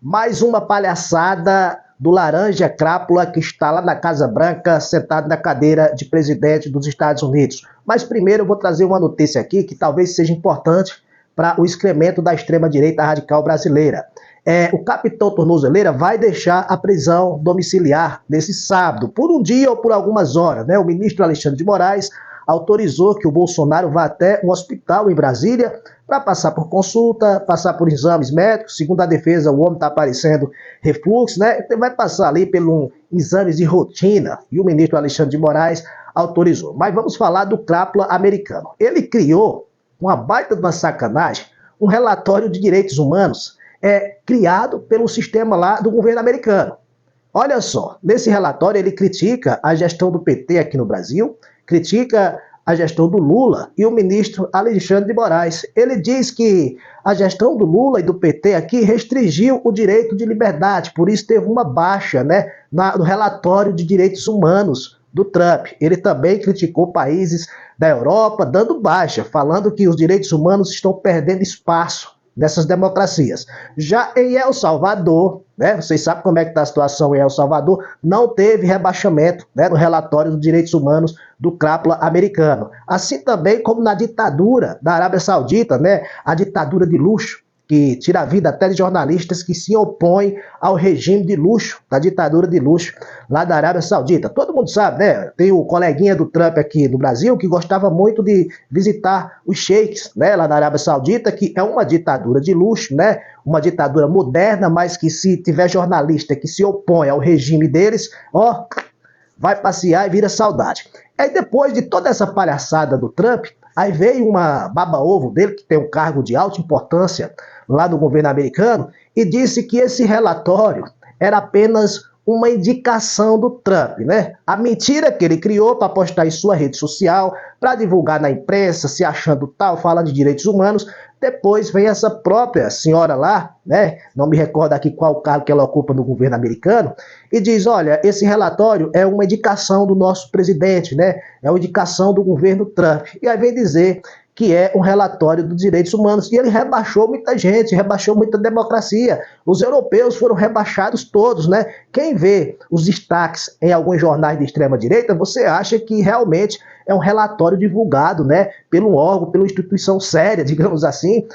Mais uma palhaçada do laranja crápula que está lá na Casa Branca, sentado na cadeira de presidente dos Estados Unidos. Mas primeiro eu vou trazer uma notícia aqui que talvez seja importante para o excremento da extrema-direita radical brasileira. O capitão Tornozeleira vai deixar a prisão domiciliar nesse sábado, por um dia ou por algumas horas, né? O ministro Alexandre de Moraes autorizou que o Bolsonaro vá até um hospital em Brasília para passar por consulta, passar por exames médicos. Segundo a defesa, o homem está aparecendo refluxo, né? Então vai passar ali pelos exames de rotina e o ministro Alexandre de Moraes autorizou. Mas vamos falar do crápula americano. Ele criou, uma baita de uma sacanagem, um relatório de direitos humanos criado pelo sistema lá do governo americano. Olha só, nesse relatório ele critica a gestão do PT aqui no Brasil, critica a gestão do Lula e o ministro Alexandre de Moraes. Ele diz que a gestão do Lula e do PT aqui restringiu o direito de liberdade, por isso teve uma baixa, né, no relatório de direitos humanos do Trump. Ele também criticou países da Europa, dando baixa, falando que os direitos humanos estão perdendo espaço nessas democracias. Já em El Salvador, né, vocês sabem como é que está a situação em El Salvador, não teve rebaixamento, né, no relatório dos direitos humanos do crápula americano. Assim também como na ditadura da Arábia Saudita, né, a ditadura de luxo, que tira a vida até de jornalistas que se opõem ao regime de luxo, da ditadura de luxo lá da Arábia Saudita. Todo mundo sabe, né? Tem o coleguinha do Trump aqui no Brasil que gostava muito de visitar os sheiks, né, lá na Arábia Saudita, que é uma ditadura de luxo, né? Uma ditadura moderna, mas que se tiver jornalista que se opõe ao regime deles, ó, vai passear e vira saudade. Aí depois de toda essa palhaçada do Trump, aí veio uma baba-ovo dele, que tem um cargo de alta importância lá no governo americano, e disse que esse relatório era apenas uma indicação do Trump, né? A mentira que ele criou para postar em sua rede social, para divulgar na imprensa, se achando tal, fala de direitos humanos. Depois vem essa própria senhora lá, né? Não me recordo aqui qual cargo que ela ocupa no governo americano, e diz, olha, esse relatório é uma indicação do nosso presidente, né? É uma indicação do governo Trump. E aí vem dizer que é um relatório dos direitos humanos. E ele rebaixou muita gente, rebaixou muita democracia. Os europeus foram rebaixados todos, né? Quem vê os destaques em alguns jornais de extrema-direita, você acha que realmente é um relatório divulgado, né, pelo órgão, pela instituição séria, digamos assim,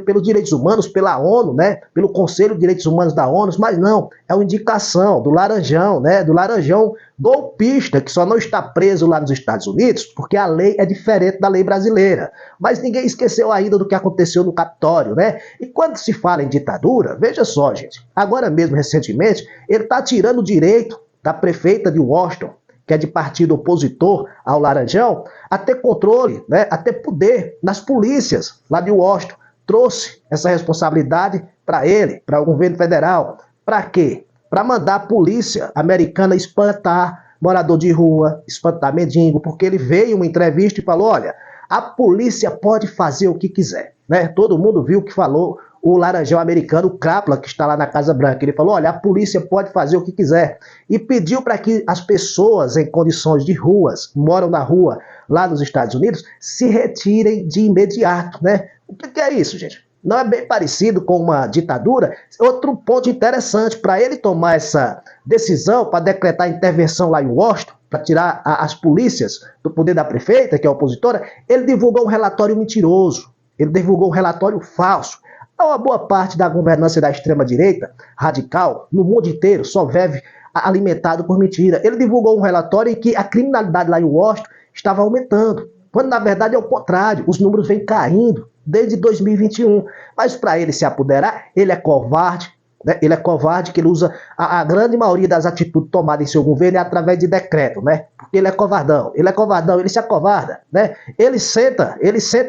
pelos direitos humanos, pela ONU, né, pelo Conselho de Direitos Humanos da ONU, mas não, é uma indicação do Laranjão, né, do Laranjão golpista, que só não está preso lá nos Estados Unidos, porque a lei é diferente da lei brasileira. Mas ninguém esqueceu ainda do que aconteceu no Capitólio, né? E quando se fala em ditadura, veja só, gente, agora mesmo, recentemente, ele está tirando o direito da prefeita de Washington, que é de partido opositor ao Laranjão, a ter controle, né, a ter poder nas polícias lá de Washington. Trouxe essa responsabilidade para ele, para o governo federal. Para quê? Para mandar a polícia americana espantar morador de rua, espantar mendigo, porque ele veio em uma entrevista e falou, olha, a polícia pode fazer o que quiser, né? Todo mundo viu o que falou o Laranjão americano, o Crápula, que está lá na Casa Branca. Ele falou, olha, a polícia pode fazer o que quiser. E pediu para que as pessoas em condições de ruas, moram na rua lá nos Estados Unidos, se retirem de imediato, né? O que é isso, gente? Não é bem parecido com uma ditadura? Outro ponto interessante, para ele tomar essa decisão, para decretar intervenção lá em Washington, para tirar as polícias do poder da prefeita, que é opositora, ele divulgou um relatório mentiroso, ele divulgou um relatório falso. Uma boa parte da governança da extrema-direita radical no mundo inteiro só vive alimentado por mentira. Ele divulgou um relatório em que a criminalidade lá em Washington estava aumentando, quando na verdade é o contrário, os números vêm caindo desde 2021. Mas para ele se apoderar, ele é covarde, né? Ele é covarde, que ele usa a grande maioria das atitudes tomadas em seu governo é através de decreto, né? Porque ele é covardão, ele se acovarda, né? Ele senta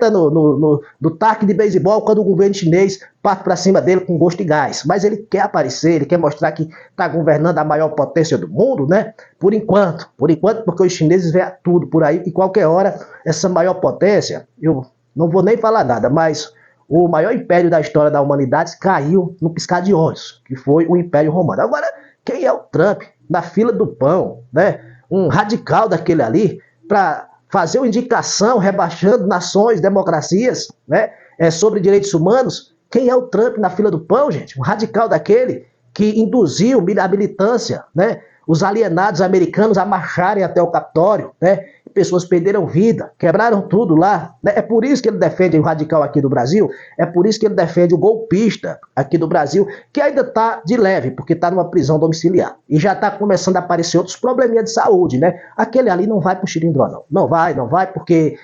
no taque de beisebol quando o governo chinês parte para cima dele com gosto de gás. Mas ele quer aparecer, ele quer mostrar que está governando a maior potência do mundo, né? Por enquanto, porque os chineses veem tudo por aí e qualquer hora essa maior potência, eu não vou nem falar nada, mas o maior império da história da humanidade caiu no piscar de olhos, que foi o Império Romano. Agora, quem é o Trump na fila do pão, né? Um radical daquele ali, para fazer uma indicação rebaixando nações, democracias, né? Sobre direitos humanos? Quem é o Trump na fila do pão, gente? Um radical daquele que induziu a militância, né? Os alienados americanos a marcharem até o Capitólio, né? Pessoas perderam vida, quebraram tudo lá, né? É por isso que ele defende o radical aqui do Brasil, é por isso que ele defende o golpista aqui do Brasil, que ainda está de leve, porque está numa prisão domiciliar. E já está começando a aparecer outros probleminhas de saúde, né? Aquele ali não vai pro xilindró, não. Não vai, porque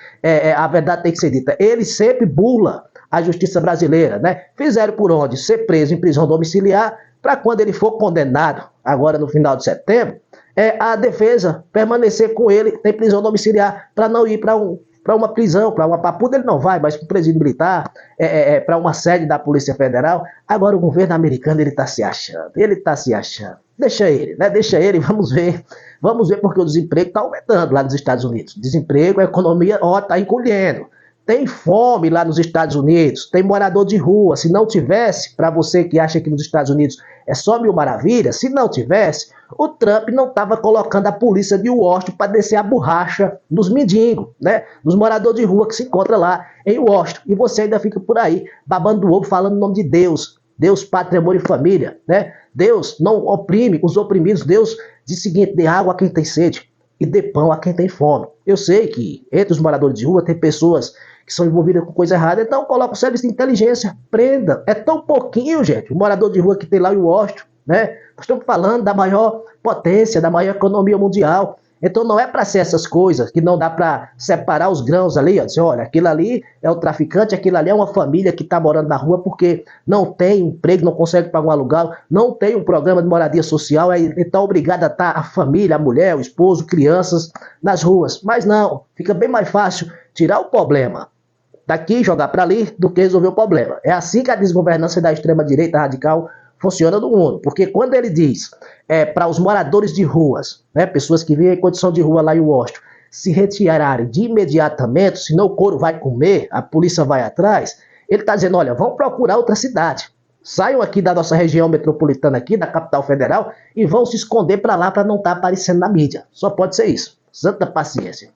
a verdade tem que ser dita. Ele sempre bula a justiça brasileira, né? Fizeram por onde? Ser preso em prisão domiciliar, para quando ele for condenado, agora no final de setembro, a defesa permanecer com ele em prisão domiciliar, para não ir para uma prisão, para uma papuda, ele não vai, mas para um presídio militar, para uma sede da Polícia Federal. Agora o governo americano, ele está se achando, deixa ele, né? Deixa ele, vamos ver porque o desemprego está aumentando lá nos Estados Unidos. Desemprego, a economia, está encolhendo. Tem fome lá nos Estados Unidos, tem morador de rua. Se não tivesse, para você que acha que nos Estados Unidos é só mil maravilhas, se não tivesse, o Trump não estava colocando a polícia de Washington para descer a borracha nos mendigos, né? Dos moradores de rua que se encontram lá em Washington. E você ainda fica por aí, babando o ovo, falando o nome de Deus. Deus, pátria, amor e família, né? Deus não oprime os oprimidos. Deus diz o seguinte: dê água a quem tem sede e dê pão a quem tem fome. Eu sei que entre os moradores de rua tem pessoas que são envolvidas com coisa errada, então coloca o serviço de inteligência, prenda. É tão pouquinho, gente, o morador de rua que tem lá em Washington, né? Nós estamos falando da maior potência, da maior economia mundial. Então não é para ser essas coisas que não dá para separar os grãos ali, ó, dizer, olha, aquilo ali é o traficante, aquilo ali é uma família que está morando na rua porque não tem emprego, não consegue pagar um aluguel, não tem um programa de moradia social, então obrigado a estar a família, a mulher, o esposo, crianças nas ruas. Mas não, fica bem mais fácil tirar o problema daqui e jogar para ali do que resolver o problema. É assim que a desgovernança da extrema-direita radical funciona no mundo. Porque quando ele diz para os moradores de ruas, né, pessoas que vivem em condição de rua lá em Washington, se retirarem de imediatamente, senão o couro vai comer, a polícia vai atrás, ele está dizendo, olha, vão procurar outra cidade. Saiam aqui da nossa região metropolitana aqui, da capital federal, e vão se esconder para lá para não estar aparecendo na mídia. Só pode ser isso. Santa paciência.